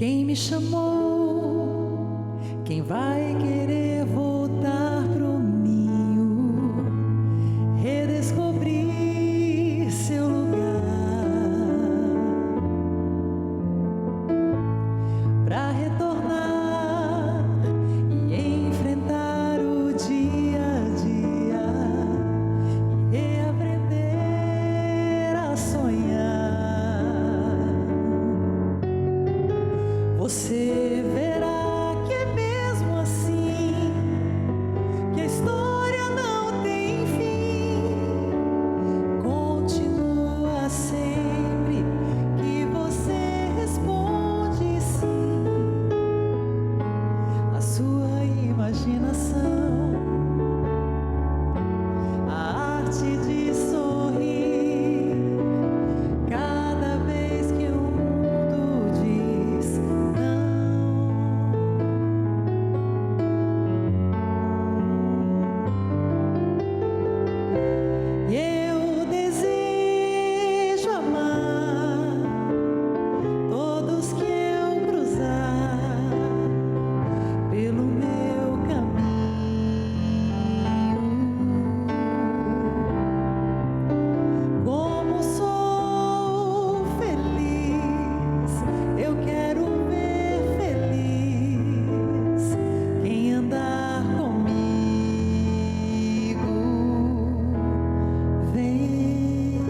Quem me chamou? Quem vai querer voltar pro ninho, redescobrir seu lugar, pra retornar e enfrentar o dia a dia e reaprender a sonhar. Você verá que é mesmo assim, que a história não tem fim. Continua sempre que você responde sim. A sua imaginação, a arte de sorrir, cada vez que o mundo diz não. E eu desejo amar todos que eu cruzar pelo meu caminho. Como sou feliz, eu quero ver feliz quem andar comigo. Vem.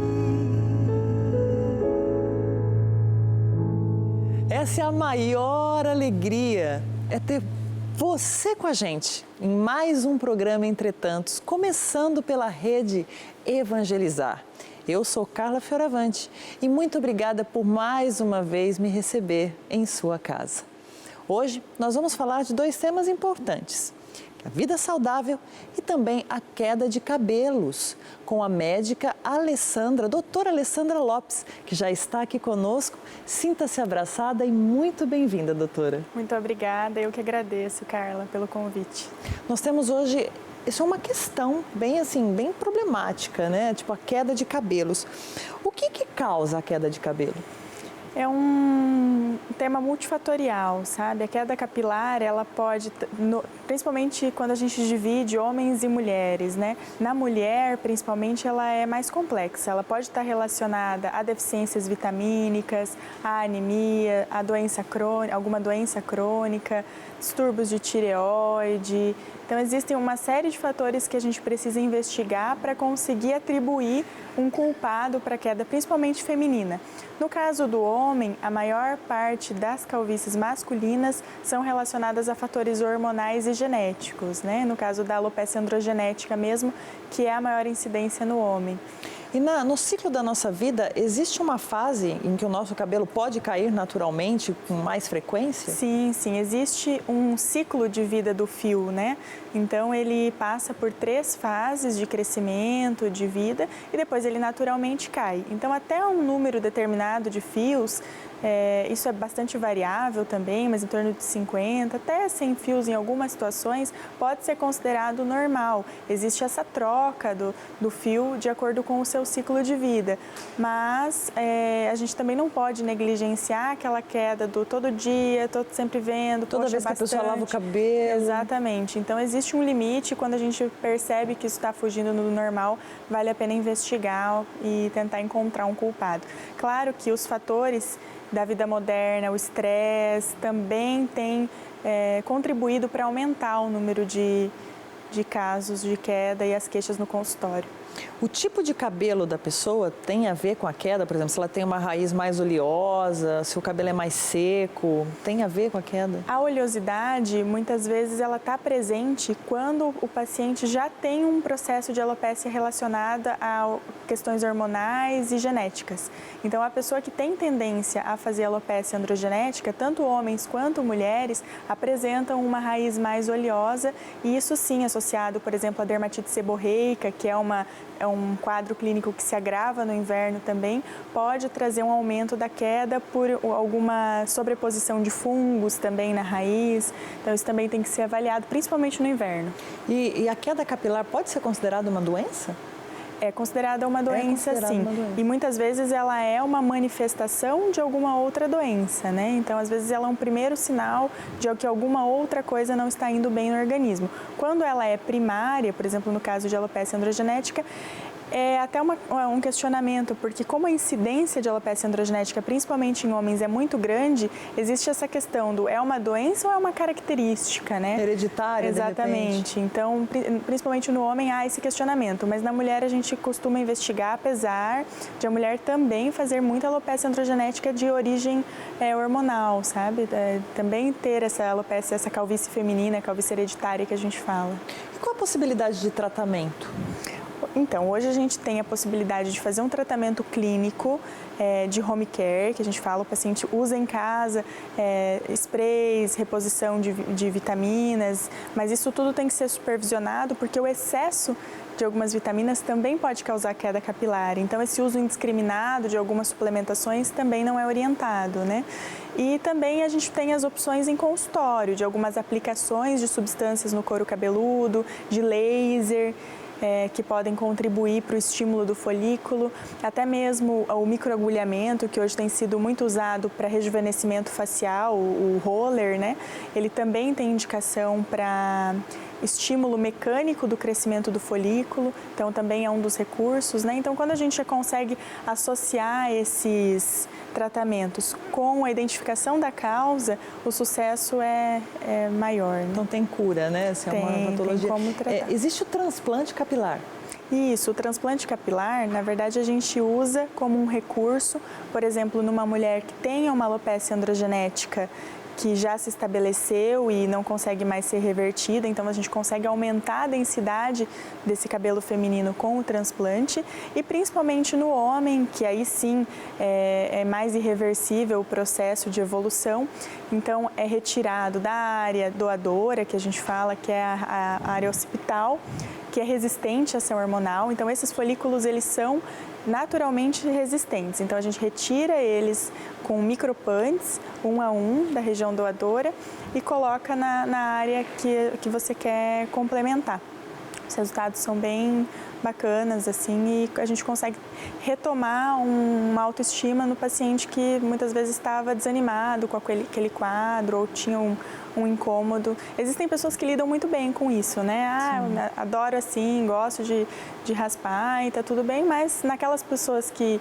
Essa é a maior alegria, é ter você com a gente em mais um programa Entre Tantos, começando pela rede Evangelizar. Eu sou Carla Fioravante e muito obrigada por mais uma vez me receber em sua casa. Hoje nós vamos falar de dois temas importantes: a vida saudável e também a queda de cabelos, com a médica Alessandra, doutora Alessandra Lopes, que já está aqui conosco. Sinta-se abraçada e muito bem-vinda, doutora. Muito obrigada, eu que agradeço, Carla, pelo convite. Nós temos hoje, isso é uma questão bem assim, bem problemática, né? Tipo a queda de cabelos. O que causa a queda de cabelo? É um tema multifatorial, sabe? A queda capilar, ela pode, principalmente quando a gente divide homens e mulheres, né? Na mulher, principalmente, ela é mais complexa. Ela pode estar relacionada a deficiências vitamínicas, a anemia, a doença crônica, alguma doença crônica, distúrbios de tireoide. Então, existem uma série de fatores que a gente precisa investigar para conseguir atribuir um culpado para a queda, principalmente feminina. No caso do homem, a maior parte das calvícies masculinas são relacionadas a fatores hormonais e genéticos, né? No caso da alopecia androgenética mesmo, que é a maior incidência no homem. E no ciclo da nossa vida, existe uma fase em que o nosso cabelo pode cair naturalmente, com mais frequência? Sim, sim. Existe um ciclo de vida do fio, né? Então, ele passa por 3 fases de crescimento, de vida, e depois ele naturalmente cai. Então, até um número determinado de fios, isso é bastante variável também, mas em torno de 50, até 100 fios em algumas situações, pode ser considerado normal. Existe essa troca do fio de acordo com o seu ciclo de vida, mas a gente também não pode negligenciar aquela queda do todo dia, tô sempre vendo, toda vez que a pessoa lava o cabelo. Exatamente. Então, existe um limite. Quando a gente percebe que isso está fugindo do normal, vale a pena investigar e tentar encontrar um culpado. Claro que os fatores da vida moderna, o estresse, também tem contribuído para aumentar o número de casos de queda e as queixas no consultório. O tipo de cabelo da pessoa tem a ver com a queda? Por exemplo, se ela tem uma raiz mais oleosa, se o cabelo é mais seco, tem a ver com a queda? A oleosidade, muitas vezes, ela está presente quando o paciente já tem um processo de alopecia relacionada a questões hormonais e genéticas. Então, a pessoa que tem tendência a fazer alopecia androgenética, tanto homens quanto mulheres, apresentam uma raiz mais oleosa, e isso sim associado, por exemplo, à dermatite seborreica, que é um quadro clínico que se agrava no inverno também, pode trazer um aumento da queda por alguma sobreposição de fungos também na raiz. Então, isso também tem que ser avaliado, principalmente no inverno. E a queda capilar pode ser considerada uma doença? É considerada uma doença, sim. E muitas vezes ela é uma manifestação de alguma outra doença, né? Então, às vezes ela é um primeiro sinal de que alguma outra coisa não está indo bem no organismo. Quando ela é primária, por exemplo, no caso de alopecia androgenética, é até um questionamento, porque como a incidência de alopecia androgenética, principalmente em homens, é muito grande, existe essa questão do é uma doença ou é uma característica, né? Hereditária, exatamente. Então, principalmente no homem há esse questionamento, mas na mulher a gente costuma investigar, apesar de a mulher também fazer muita alopecia androgenética de origem hormonal, sabe? Também ter essa alopecia, essa calvície feminina, calvície hereditária que a gente fala. E qual a possibilidade de tratamento? Então, hoje a gente tem a possibilidade de fazer um tratamento clínico de home care, que a gente fala, o paciente usa em casa, sprays, reposição de vitaminas, mas isso tudo tem que ser supervisionado porque o excesso de algumas vitaminas também pode causar queda capilar. Então, esse uso indiscriminado de algumas suplementações também não é orientado, né? E também a gente tem as opções em consultório, de algumas aplicações de substâncias no couro cabeludo, de laser, que podem contribuir para o estímulo do folículo, até mesmo o microagulhamento, que hoje tem sido muito usado para rejuvenescimento facial, o roller, né? Ele também tem indicação para estímulo mecânico do crescimento do folículo, então também é um dos recursos, né? Então, quando a gente consegue associar esses tratamentos com a identificação da causa, o sucesso é maior. Né? Então tem cura, né? Essa é uma patologia. Tem como tratar. Existe o transplante capilar? Isso, o transplante capilar, na verdade, a gente usa como um recurso, por exemplo, numa mulher que tenha uma alopecia androgenética que já se estabeleceu e não consegue mais ser revertida, então a gente consegue aumentar a densidade desse cabelo feminino com o transplante e principalmente no homem, que aí sim é mais irreversível o processo de evolução, então é retirado da área doadora, que a gente fala que é a área occipital, que é resistente à ação hormonal, então esses folículos eles são naturalmente resistentes, então a gente retira eles com micropunts, 1 a 1 da região doadora e coloca na área que você quer complementar. Os resultados são bem bacanas, assim, e a gente consegue retomar uma autoestima no paciente que muitas vezes estava desanimado com aquele quadro ou tinha um incômodo. Existem pessoas que lidam muito bem com isso, né? Eu adoro assim, gosto de raspar e tá tudo bem, mas naquelas pessoas que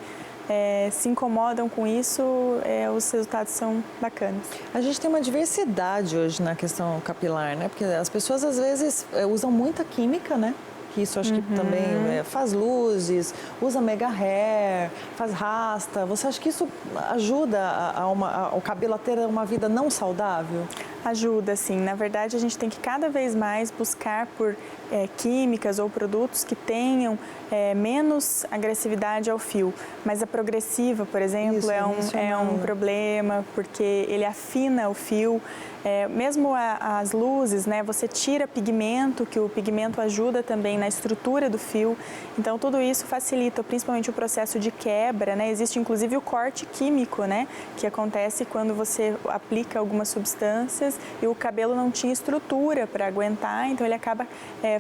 se incomodam com isso, os resultados são bacanas. A gente tem uma diversidade hoje na questão capilar, né? Porque as pessoas às vezes usam muita química, né? Que isso acho que também faz luzes, usa mega hair, faz rasta. Você acha que isso ajuda o cabelo a ter uma vida não saudável? Ajuda, sim. Na verdade, a gente tem que cada vez mais buscar por químicas ou produtos que tenham menos agressividade ao fio. Mas a progressiva, por exemplo, isso, é um problema, porque ele afina o fio. Mesmo as luzes, né, você tira pigmento, que o pigmento ajuda também na estrutura do fio. Então, tudo isso facilita principalmente o processo de quebra, né? Existe inclusive o corte químico, né, que acontece quando você aplica algumas substâncias e o cabelo não tinha estrutura para aguentar, então ele acaba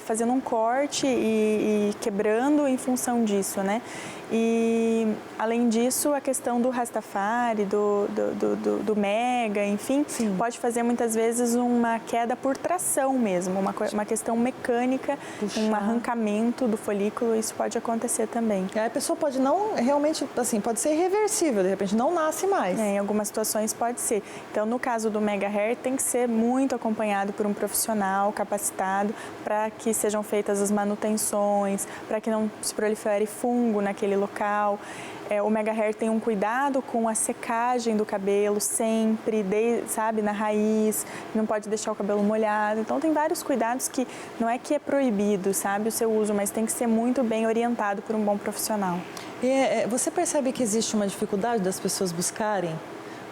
fazendo um corte e quebrando em função disso, né? E, além disso, a questão do Rastafari, do Mega, enfim, sim, pode fazer muitas vezes uma queda por tração mesmo, uma questão mecânica, um arrancamento do folículo, isso pode acontecer também. A pessoa pode não, realmente, assim, pode ser irreversível, de repente não nasce mais. Em algumas situações pode ser. Então, no caso do Mega Hair, tem que ser muito acompanhado por um profissional capacitado para que sejam feitas as manutenções, para que não se prolifere fungo naquele local. O Mega Hair tem um cuidado com a secagem do cabelo sempre, sabe, na raiz, não pode deixar o cabelo molhado. Então, tem vários cuidados que não é que é proibido, sabe, o seu uso, mas tem que ser muito bem orientado por um bom profissional. Você percebe que existe uma dificuldade das pessoas buscarem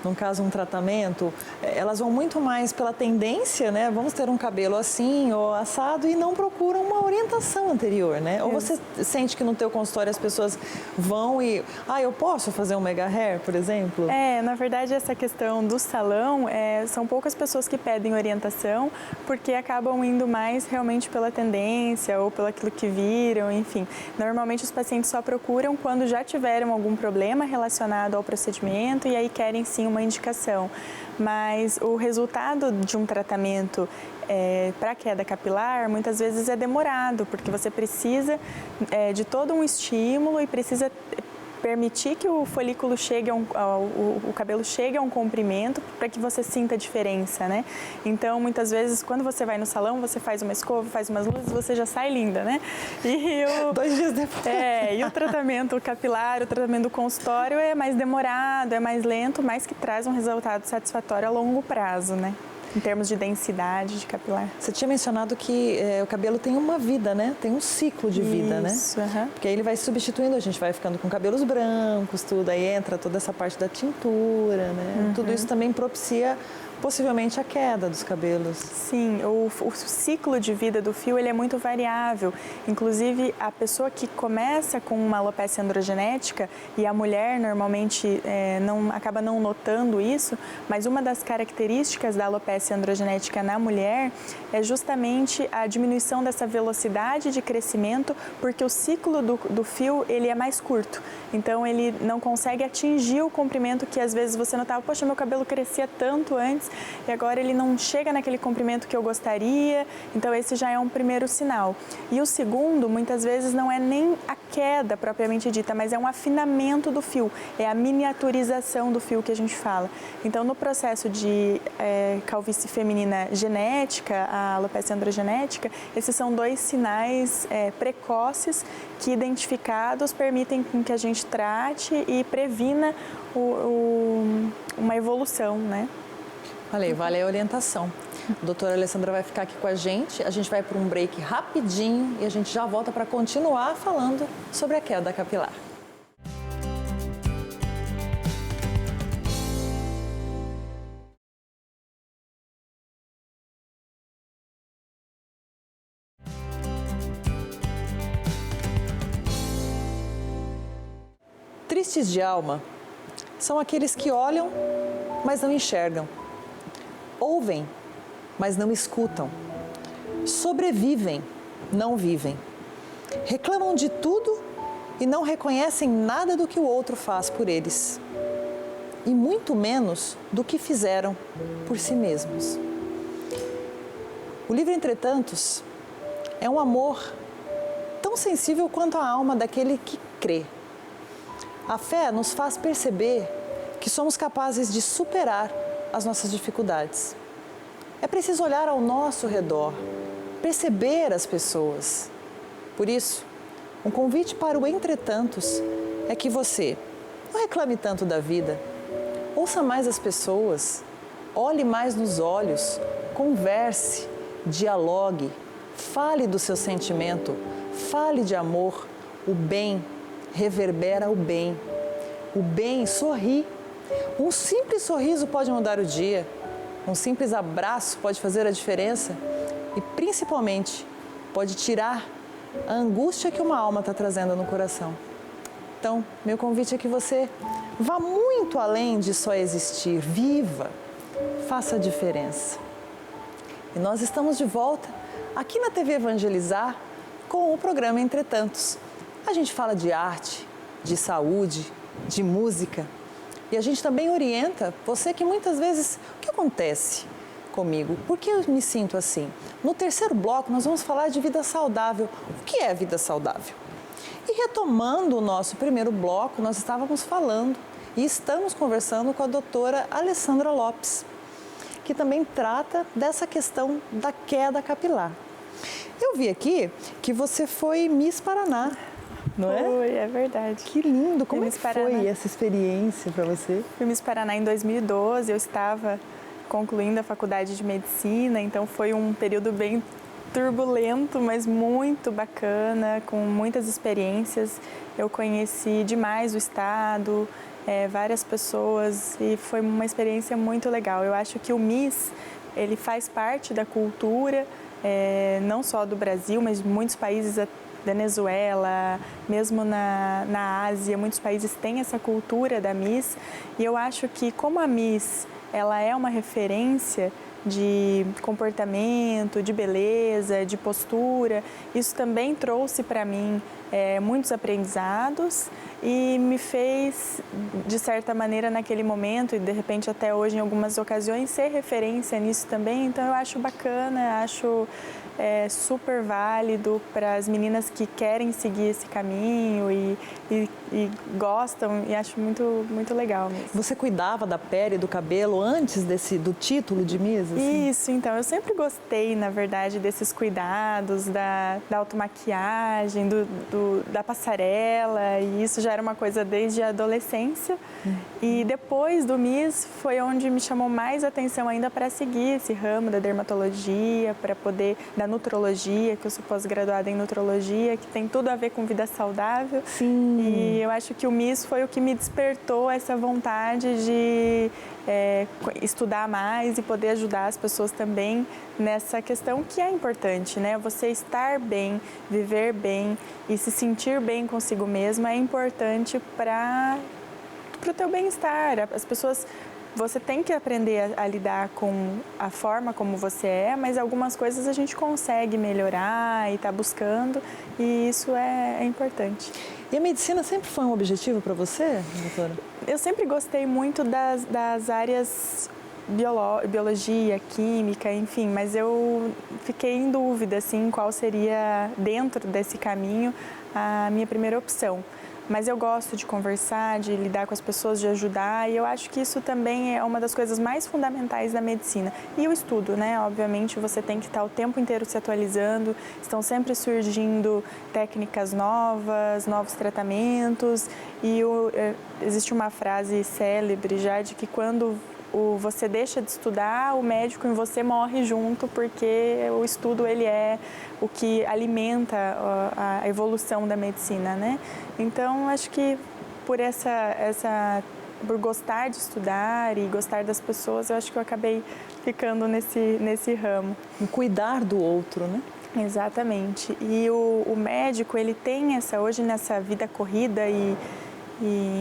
num caso um tratamento, elas vão muito mais pela tendência, né? Vamos ter um cabelo assim ou assado e não procuram uma orientação anterior, né? Ou você sente que no teu consultório as pessoas vão e, eu posso fazer um mega hair, por exemplo? Na verdade, essa questão do salão, são poucas pessoas que pedem orientação, porque acabam indo mais realmente pela tendência ou pelo aquilo que viram, enfim. Normalmente os pacientes só procuram quando já tiveram algum problema relacionado ao procedimento e aí querem sim uma indicação. Mas o resultado de um tratamento para queda capilar muitas vezes é demorado, porque você precisa de todo um estímulo e precisa permitir que o folículo chegue o cabelo chegue a um comprimento para que você sinta a diferença, né? Então, muitas vezes, quando você vai no salão, você faz uma escova, faz umas luzes, você já sai linda, né? 2 dias depois. E o tratamento capilar, o tratamento do consultório é mais demorado, é mais lento, mas que traz um resultado satisfatório a longo prazo, né? Em termos de densidade de capilar. Você tinha mencionado que o cabelo tem uma vida, né? Tem um ciclo de vida, né? Isso, Porque aí ele vai substituindo, a gente vai ficando com cabelos brancos, tudo, aí entra toda essa parte da tintura, né? Tudo isso também propicia possivelmente a queda dos cabelos. Sim, o ciclo de vida do fio ele é muito variável. Inclusive, a pessoa que começa com uma alopecia androgenética, e a mulher normalmente acaba não notando isso, mas uma das características da alopecia androgenética na mulher é justamente a diminuição dessa velocidade de crescimento, porque o ciclo do fio ele é mais curto. Então, ele não consegue atingir o comprimento que às vezes você notava, poxa, meu cabelo crescia tanto antes, e agora ele não chega naquele comprimento que eu gostaria, então esse já é um primeiro sinal. E o segundo, muitas vezes, não é nem a queda propriamente dita, mas é um afinamento do fio, é a miniaturização do fio que a gente fala. Então, no processo de calvície feminina genética, a alopecia androgenética, esses são 2 sinais precoces que, identificados, permitem que a gente trate e previna uma evolução, né? Vale a orientação. A doutora Alessandra vai ficar aqui com a gente vai para um break rapidinho e a gente já volta para continuar falando sobre a queda capilar. Tristes de alma são aqueles que olham, mas não enxergam. Ouvem, mas não escutam. Sobrevivem, não vivem. Reclamam de tudo e não reconhecem nada do que o outro faz por eles. E muito menos do que fizeram por si mesmos. O livro Entre Tantos é um amor tão sensível quanto a alma daquele que crê. A fé nos faz perceber que somos capazes de superar as nossas dificuldades. É preciso olhar ao nosso redor, perceber as pessoas. Por isso, um convite para o Entre Tantos é que você não reclame tanto da vida, ouça mais as pessoas, olhe mais nos olhos, converse, dialogue, fale do seu sentimento, fale de amor. O bem reverbera o bem. O bem sorri. Um simples sorriso pode mudar o dia, um simples abraço pode fazer a diferença e, principalmente, pode tirar a angústia que uma alma está trazendo no coração. Então, meu convite é que você vá muito além de só existir, viva, faça a diferença. E nós estamos de volta aqui na TV Evangelizar com o programa Entre Tantos. A gente fala de arte, de saúde, de música. E a gente também orienta você que muitas vezes, o que acontece comigo? Por que eu me sinto assim? No terceiro bloco nós vamos falar de vida saudável. O que é vida saudável? E retomando o nosso primeiro bloco, nós estávamos falando e estamos conversando com a doutora Alessandra Lopes, que também trata dessa questão da queda capilar. Eu vi aqui que você foi Miss Paraná. Não é? Foi, é verdade. Que lindo! Como é que foi essa experiência para você? Fui Miss Paraná em 2012, eu estava concluindo a faculdade de medicina, então foi um período bem turbulento, mas muito bacana, com muitas experiências. Eu conheci demais o estado, várias pessoas e foi uma experiência muito legal. Eu acho que o Miss, ele faz parte da cultura, não só do Brasil, mas de muitos países, Venezuela, mesmo na Ásia, muitos países têm essa cultura da Miss. E eu acho que como a Miss, ela é uma referência de comportamento, de beleza, de postura, isso também trouxe para mim muitos aprendizados e me fez, de certa maneira, naquele momento e de repente até hoje em algumas ocasiões, ser referência nisso também. Então eu acho bacana, acho super válido para as meninas que querem seguir esse caminho e gostam, e acho muito, muito legal mesmo. Você cuidava da pele e do cabelo antes do título de Miss? Assim? Isso, então, eu sempre gostei, na verdade, desses cuidados, da automaquiagem, da passarela, e isso já era uma coisa desde a adolescência. E depois do Miss foi onde me chamou mais atenção ainda para seguir esse ramo da dermatologia, da nutrologia, que eu sou pós-graduada em nutrologia, que tem tudo a ver com vida saudável. Sim. E eu acho que o Miss foi o que me despertou essa vontade de estudar mais e poder ajudar as pessoas também nessa questão que é importante, né? Você estar bem, viver bem e se sentir bem consigo mesma é importante para o teu bem-estar. As pessoas, você tem que aprender a lidar com a forma como você é, mas algumas coisas a gente consegue melhorar e está buscando, e isso é importante. E a medicina sempre foi um objetivo para você, doutora? Eu sempre gostei muito das áreas biologia, química, enfim, mas eu fiquei em dúvida, assim, qual seria, dentro desse caminho, a minha primeira opção. Mas eu gosto de conversar, de lidar com as pessoas, de ajudar, e eu acho que isso também é uma das coisas mais fundamentais da medicina. E o estudo, né? Obviamente, você tem que estar o tempo inteiro se atualizando, estão sempre surgindo técnicas novas, novos tratamentos, e existe uma frase célebre já de que quando você deixa de estudar, o médico em você morre junto, porque o estudo ele é o que alimenta a evolução da medicina, né? Então, acho que por por gostar de estudar e gostar das pessoas, eu acho que eu acabei ficando nesse ramo. Em cuidar do outro, né? Exatamente. E o médico, ele tem hoje nessa vida corrida e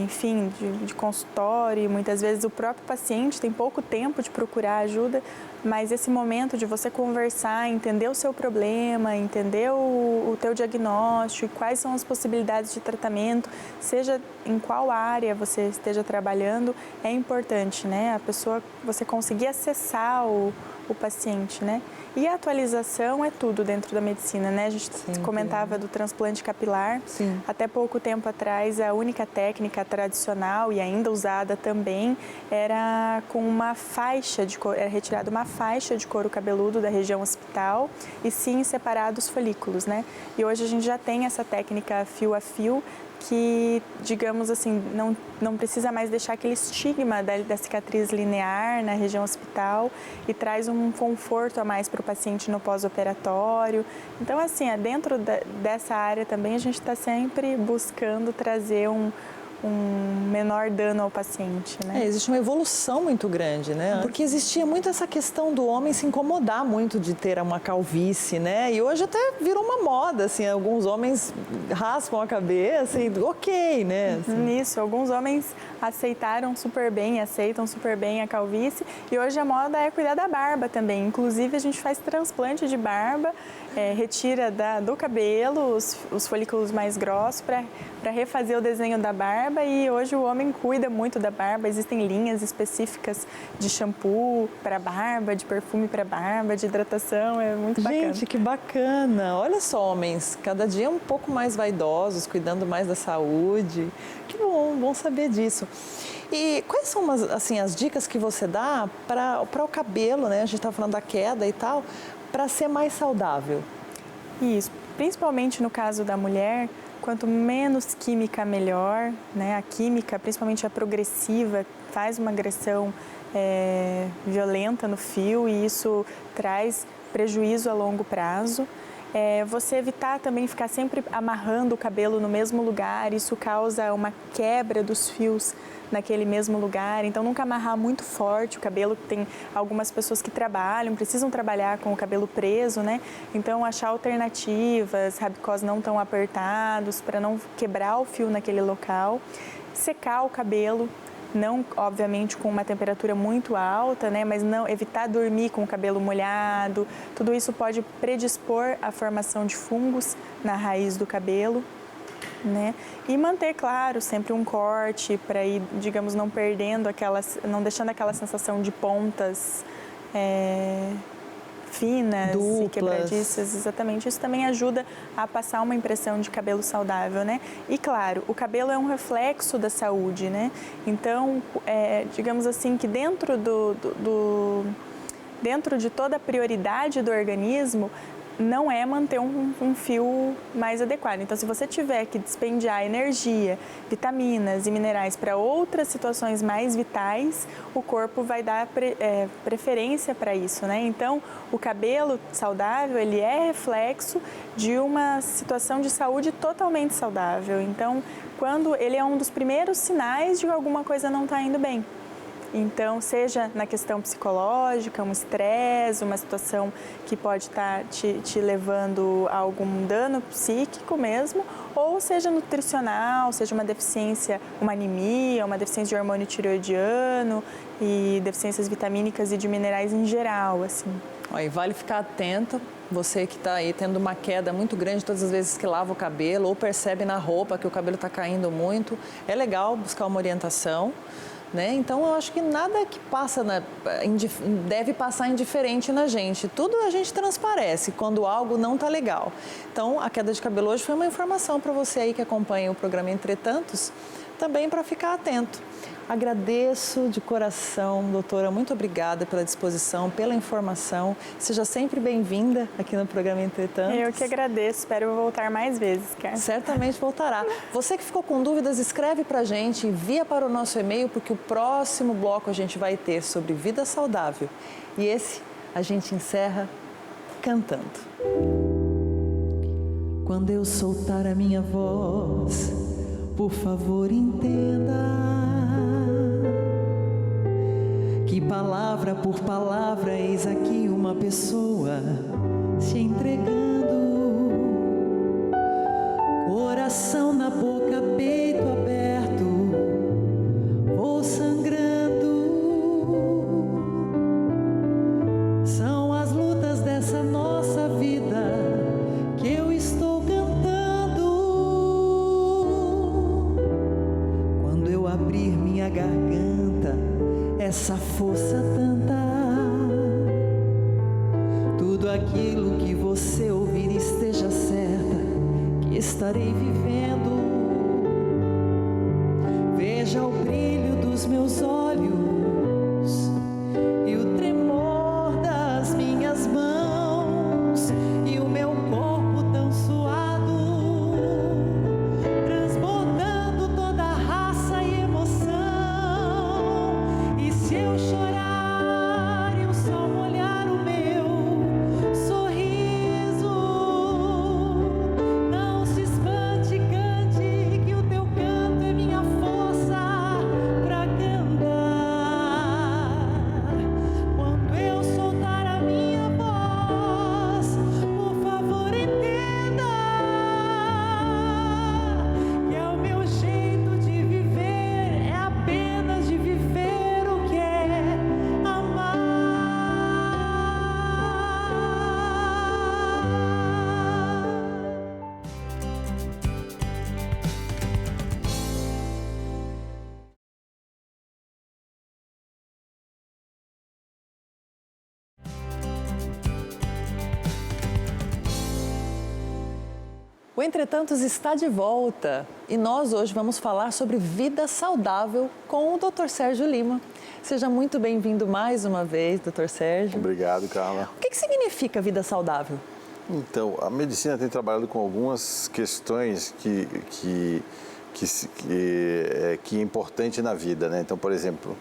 enfim, de consultório, muitas vezes o próprio paciente tem pouco tempo de procurar ajuda, mas esse momento de você conversar, entender o seu problema, entender o teu diagnóstico e quais são as possibilidades de tratamento, seja em qual área você esteja trabalhando, é importante, né? A pessoa, você conseguir acessar o paciente, né? E a atualização é tudo dentro da medicina, né? A gente comentava do transplante capilar. Sim. Até pouco tempo atrás, a única técnica tradicional e ainda usada também era com uma faixa de couro, era retirada uma faixa de couro cabeludo da região occipital e sim separado os folículos, né? E hoje a gente já tem essa técnica fio a fio, que, digamos assim, não precisa mais deixar aquele estigma da cicatriz linear na região occipital e traz um conforto a mais para o paciente no pós-operatório. Então, assim, dentro dessa área também a gente está sempre buscando trazer um menor dano ao paciente, né? Existe uma evolução muito grande, né? Porque existia muito essa questão do homem se incomodar muito de ter uma calvície, né? E hoje até virou uma moda, assim, alguns homens raspam a cabeça e ok, né? Assim. Isso, alguns homens aceitam super bem a calvície e hoje a moda é cuidar da barba também. Inclusive a gente faz transplante de barba, retira do cabelo os folículos mais grossos para refazer o desenho da barba, e hoje o homem cuida muito da barba. Existem linhas específicas de shampoo para barba, de perfume para barba, de hidratação, é muito bacana. Gente, que bacana! Olha só, homens, cada dia um pouco mais vaidosos, cuidando mais da saúde. Que bom saber disso. E quais são as dicas que você dá para o cabelo, né? A gente estava falando da queda e tal, para ser mais saudável? Isso, principalmente no caso da mulher, quanto menos química, melhor, né? A química, principalmente a progressiva, faz uma agressão violenta no fio e isso traz prejuízo a longo prazo. Você evitar também ficar sempre amarrando o cabelo no mesmo lugar, isso causa uma quebra dos fios naquele mesmo lugar. Então, nunca amarrar muito forte o cabelo. Tem algumas pessoas que precisam trabalhar com o cabelo preso, né? Então, achar alternativas, rabicós não tão apertados, para não quebrar o fio naquele local. Secar o cabelo, não, obviamente, com uma temperatura muito alta, né? Mas não evitar dormir com o cabelo molhado. Tudo isso pode predispor à formação de fungos na raiz do cabelo, né? E manter, claro, sempre um corte para ir, digamos, não deixando aquela sensação de pontas finas duplas e quebradiças, exatamente. Isso também ajuda a passar uma impressão de cabelo saudável, né? E claro, o cabelo é um reflexo da saúde, né? Então, digamos assim, que dentro dentro de toda a prioridade do organismo, não é manter um fio mais adequado. Então, se você tiver que dispendiar energia, vitaminas e minerais para outras situações mais vitais, o corpo vai dar preferência para isso, né? Então, o cabelo saudável, ele é reflexo de uma situação de saúde totalmente saudável. Então, quando ele é um dos primeiros sinais de que alguma coisa não está indo bem. Então, seja na questão psicológica, um estresse, uma situação que pode estar te levando a algum dano psíquico mesmo, ou seja nutricional, seja uma deficiência, uma anemia, uma deficiência de hormônio tireoidiano e deficiências vitamínicas e de minerais em geral, assim. E vale ficar atento, você que está aí tendo uma queda muito grande todas as vezes que lava o cabelo ou percebe na roupa que o cabelo está caindo muito, é legal buscar uma orientação. Né? Então, eu acho que nada que passa deve passar indiferente na gente. Tudo a gente transparece quando algo não está legal. Então, a queda de cabelo hoje foi uma informação para você aí que acompanha o programa Entretantos, também para ficar atento. Agradeço de coração, doutora, muito obrigada pela disposição, pela informação. Seja sempre bem-vinda aqui no programa Entretantos. Eu que agradeço, espero voltar mais vezes, Carla. Certamente voltará. Você que ficou com dúvidas, escreve pra gente, envia para o nosso e-mail, porque o próximo bloco a gente vai ter sobre vida saudável. E esse a gente encerra cantando. Quando eu soltar a minha voz, por favor entenda que palavra por palavra eis aqui uma pessoa se entregando, coração na boca, peito aberto, vou sangrando. São as lutas dessa nossa vida que eu estou cantando. Quando eu abrir minha garganta, essa força tanta, tudo aquilo que você ouvir esteja certa que estarei vivendo. Veja o brilho dos meus olhos e o tremor das minhas mãos e o meu corpo tão suado, transbordando toda a raça e emoção. Se eu chorar e o sol molhar o meu sorriso, não se espante, cante, que o teu canto é minha força pra cantar. Quando eu soltar a minha voz, por favor entenda que é o meu jeito de viver, é apenas de viver. O Entretantos está de volta e nós hoje vamos falar sobre vida saudável com o Dr. Sérgio Lima. Seja muito bem-vindo mais uma vez, Dr. Sérgio. Obrigado, Carla. O que significa vida saudável? Então, a medicina tem trabalhado com algumas questões que é importante na vida, né? Então, por exemplo,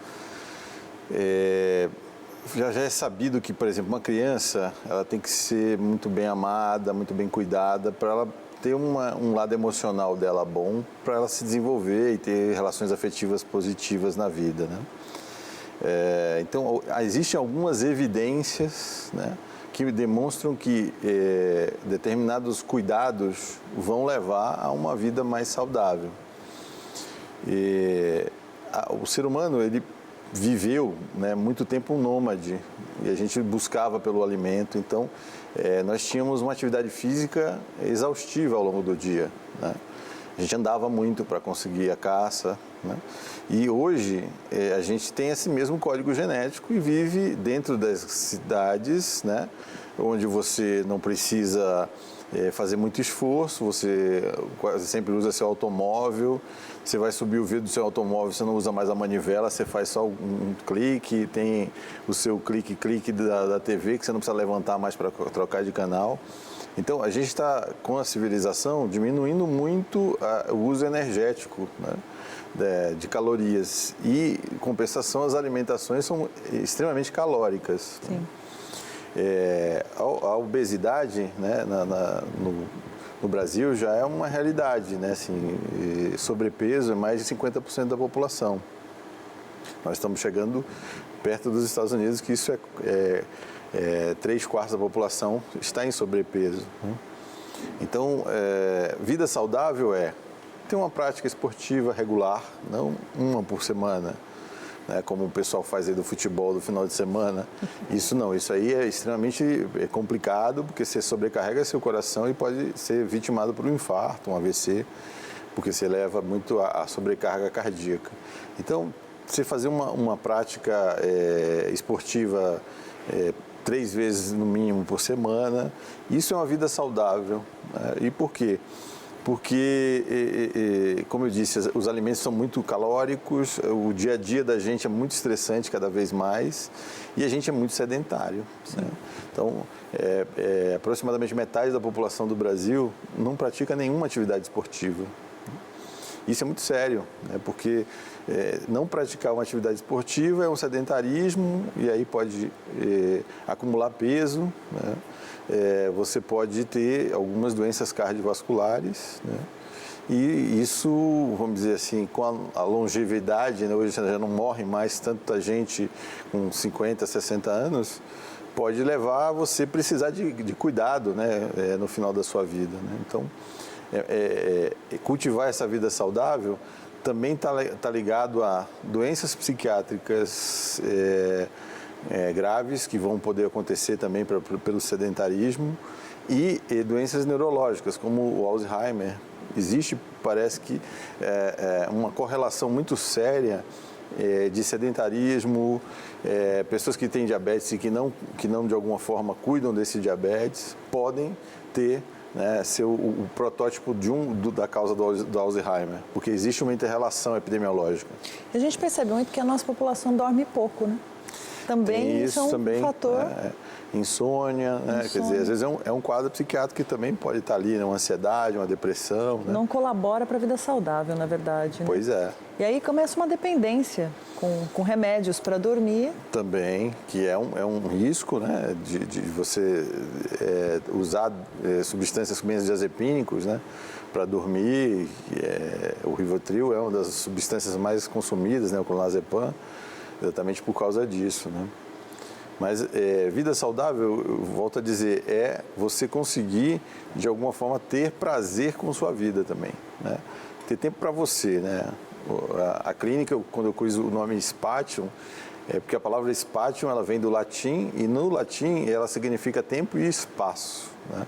já é sabido que, por exemplo, uma criança, ela tem que ser muito bem amada, muito bem cuidada, para ela ter um lado emocional dela bom, para ela se desenvolver e ter relações afetivas positivas na vida, né? Então, existem algumas evidências, né, que demonstram que determinados cuidados vão levar a uma vida mais saudável. O ser humano, ele viveu, né, muito tempo nômade e a gente buscava pelo alimento, então nós tínhamos uma atividade física exaustiva ao longo do dia, né? A gente andava muito para conseguir a caça, né? E hoje a gente tem esse mesmo código genético e vive dentro das cidades, né, onde você não precisa fazer muito esforço, você quase sempre usa seu automóvel, você vai subir o vidro do seu automóvel, você não usa mais a manivela, você faz só um clique, tem o seu clique da TV que você não precisa levantar mais para trocar de canal. Então, a gente está, com a civilização, diminuindo muito o uso energético, né, de calorias. E, em compensação, as alimentações são extremamente calóricas. Sim. A obesidade, né, no Brasil já é uma realidade, né? Assim, sobrepeso é mais de 50% da população. Nós estamos chegando perto dos Estados Unidos, que isso é 3/4 da população está em sobrepeso, né? Então, vida saudável é ter uma prática esportiva regular, não uma por semana, né, como o pessoal faz aí do futebol do final de semana. Isso aí é extremamente complicado, porque você sobrecarrega seu coração e pode ser vitimado por um infarto, um AVC, porque você leva muito a sobrecarga cardíaca. Então, você fazer uma prática esportiva 3 vezes no mínimo por semana, isso é uma vida saudável, né? E por quê? Porque, como eu disse, os alimentos são muito calóricos, o dia a dia da gente é muito estressante cada vez mais e a gente é muito sedentário, né? Então, aproximadamente metade da população do Brasil não pratica nenhuma atividade esportiva. Isso é muito sério, né? Porque não praticar uma atividade esportiva é um sedentarismo e aí pode acumular peso, né? Você pode ter algumas doenças cardiovasculares, né? E isso, vamos dizer assim, com a longevidade, né? Hoje já não morre mais tanta gente com 50, 60 anos, pode levar a você precisar de cuidado, né? No final da sua vida, né? Então, cultivar essa vida saudável também está ligado a doenças psiquiátricas graves que vão poder acontecer também pelo sedentarismo e doenças neurológicas como o Alzheimer. Existe, parece que, uma correlação muito séria de sedentarismo, pessoas que têm diabetes e que não de alguma forma cuidam desse diabetes podem ter, né, ser o protótipo da causa do Alzheimer, porque existe uma inter-relação epidemiológica. A gente percebe muito que a nossa população dorme pouco, né? Também isso, é um fator. Insônia, né? Quer dizer, às vezes é um quadro psiquiátrico que também pode estar ali, né? Uma ansiedade, uma depressão, né? Não colabora para a vida saudável, na verdade, né? Pois é. E aí começa uma dependência com remédios para dormir. Também, que é um risco, né, de você usar substâncias como benzodiazepínicos, né, para dormir. O Rivotril é uma das substâncias mais consumidas, né, o clonazepam, exatamente por causa disso, né? Mas vida saudável, eu volto a dizer, é você conseguir, de alguma forma, ter prazer com sua vida também, né? Ter tempo para você, né? A clínica, quando eu pus o nome Spatium, porque a palavra Spatium, ela vem do latim, e no latim ela significa tempo e espaço, né?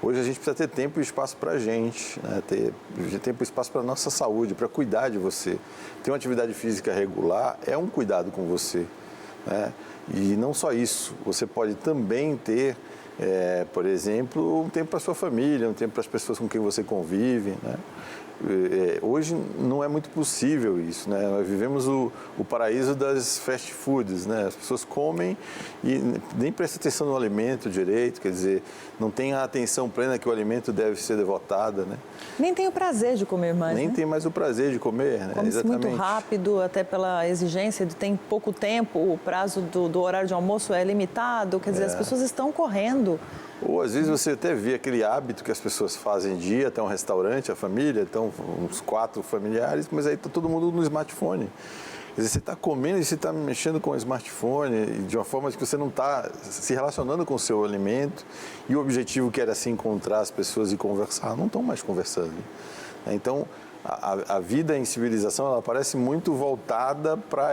Hoje a gente precisa ter tempo e espaço para a gente, né? Ter tempo e espaço para a nossa saúde, para cuidar de você. Ter uma atividade física regular é um cuidado com você, né? E não só isso, você pode também ter, por exemplo, um tempo para a sua família, um tempo para as pessoas com quem você convive, né? Hoje não é muito possível isso, né? Nós vivemos o paraíso das fast foods, né? As pessoas comem e nem prestam atenção no alimento direito, quer dizer, não tem a atenção plena que o alimento deve ser devotada, né? Nem tem o prazer de comer mais, Nem né? tem mais o prazer de comer, né? Come-se Exatamente. muito rápido, até pela exigência de ter pouco tempo, o prazo do horário de almoço é limitado, quer dizer, as pessoas estão correndo. Ou às vezes você até vê aquele hábito que as pessoas fazem dia, até um restaurante, a família, então uns 4 familiares, mas aí está todo mundo no smartphone. Quer dizer, você está comendo e você está mexendo com o smartphone de uma forma que você não está se relacionando com o seu alimento e o objetivo que era se encontrar as pessoas e conversar, não estão mais conversando. Então, a vida em civilização, ela parece muito voltada para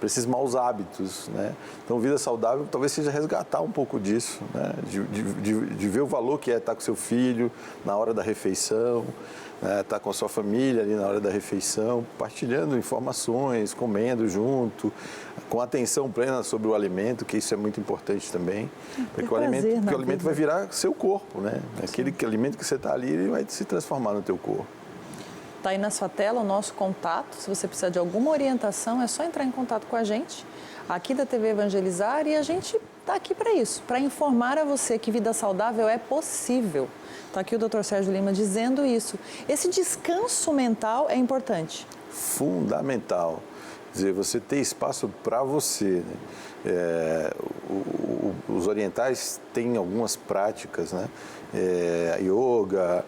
esses maus hábitos, né? Então, vida saudável talvez seja resgatar um pouco disso, né? De ver o valor que é estar com seu filho na hora da refeição, né? Estar com a sua família ali na hora da refeição, partilhando informações, comendo junto, com atenção plena sobre o alimento, que isso é muito importante também, porque o alimento vai virar seu corpo, né? Aquele alimento que você está ali, ele vai se transformar no teu corpo. Está aí na sua tela o nosso contato. Se você precisar de alguma orientação, é só entrar em contato com a gente, aqui da TV Evangelizar, e a gente está aqui para isso, para informar a você que vida saudável é possível. Está aqui o Dr. Sérgio Lima dizendo isso. Esse descanso mental é importante. Fundamental. Quer dizer, você ter espaço para você, né? Os orientais têm algumas práticas, né? Yoga,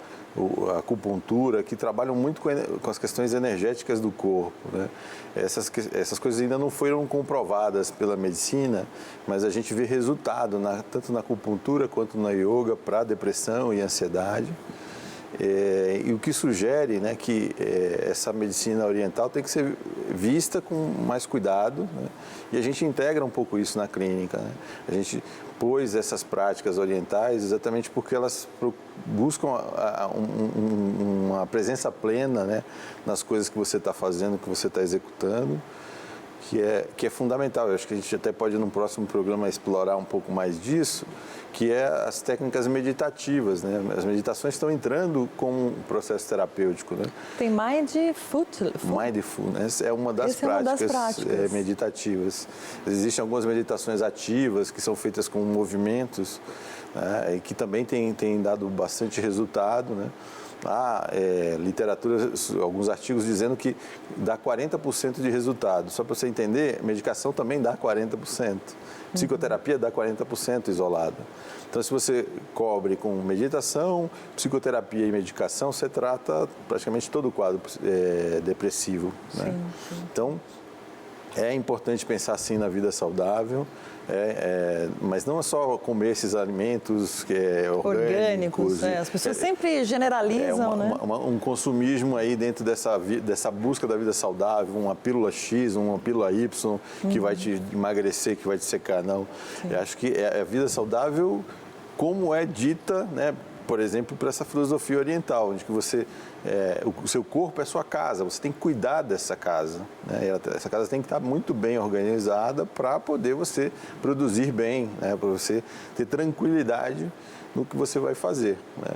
a acupuntura, que trabalham muito com as questões energéticas do corpo, né? Essas coisas ainda não foram comprovadas pela medicina, mas a gente vê resultado tanto na acupuntura quanto na yoga para depressão e ansiedade. E o que sugere, né, que essa medicina oriental tem que ser vista com mais cuidado, né? E a gente integra um pouco isso na clínica, né? A gente pôs essas práticas orientais exatamente porque elas buscam uma presença plena, né, nas coisas que você está fazendo, que você está executando, que é fundamental. Eu acho que a gente até pode, num próximo programa, explorar um pouco mais disso, que é as técnicas meditativas, né? As meditações estão entrando como um processo terapêutico, né? Tem Mindfulness é uma das práticas meditativas. Existem algumas meditações ativas que são feitas com movimentos, né? E que também tem dado bastante resultado, né? Há literatura, alguns artigos dizendo que dá 40% de resultado. Só para você entender, medicação também dá 40%. Psicoterapia dá 40% isolada. Então, se você cobre com meditação, psicoterapia e medicação, você trata praticamente todo o quadro depressivo, né? Sim. Então, é importante pensar assim na vida saudável, mas não é só comer esses alimentos orgânicos. As pessoas sempre generalizam, né? Um consumismo aí dentro dessa busca da vida saudável, uma pílula X, uma pílula Y, que vai te emagrecer, que vai te secar, não. Eu acho que a vida saudável, como é dita, né, por exemplo, por essa filosofia oriental, onde que você, o seu corpo é sua casa, você tem que cuidar dessa casa, né? Essa casa tem que estar muito bem organizada para poder você produzir bem, né? Para você ter tranquilidade no que você vai fazer, né?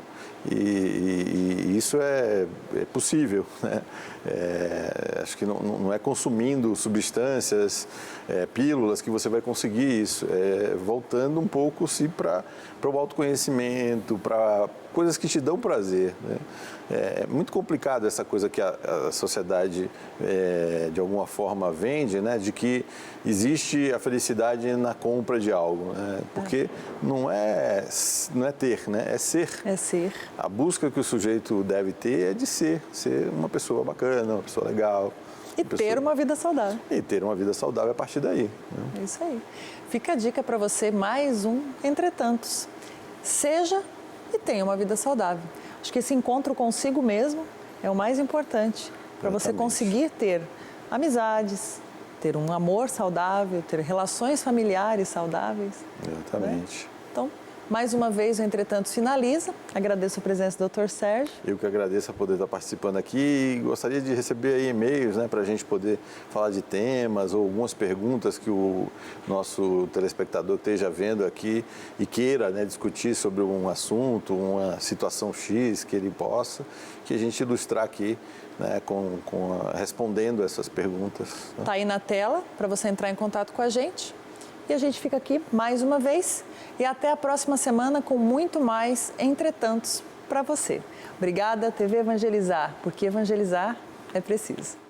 E isso é possível, né? Acho que não é consumindo substâncias, pílulas que você vai conseguir isso. Voltando um pouco para o autoconhecimento, para coisas que te dão prazer, né? É muito complicado essa coisa que a sociedade, de alguma forma, vende, né? De que existe a felicidade na compra de algo, né? Porque não é ter, né? É ser. É ser. A busca que o sujeito deve ter é de ser uma pessoa bacana, uma pessoa legal. E ter uma vida saudável. E ter uma vida saudável a partir daí, né? É isso aí. Fica a dica para você, mais um entre tantos. Seja e tenha uma vida saudável. Acho que esse encontro consigo mesmo é o mais importante para você conseguir ter amizades, ter um amor saudável, ter relações familiares saudáveis. Exatamente. Né? Então, Mais uma vez, o Entretanto finaliza. Agradeço a presença do Dr. Sérgio. Eu que agradeço a poder estar participando aqui e gostaria de receber aí e-mails, né, para a gente poder falar de temas ou algumas perguntas que o nosso telespectador esteja vendo aqui e queira, né, discutir sobre um assunto, uma situação X que ele possa, que a gente ilustrar aqui, né, respondendo essas perguntas. Está aí na tela para você entrar em contato com a gente. E a gente fica aqui mais uma vez e até a próxima semana com muito mais Entretantos para você. Obrigada, TV Evangelizar, porque evangelizar é preciso.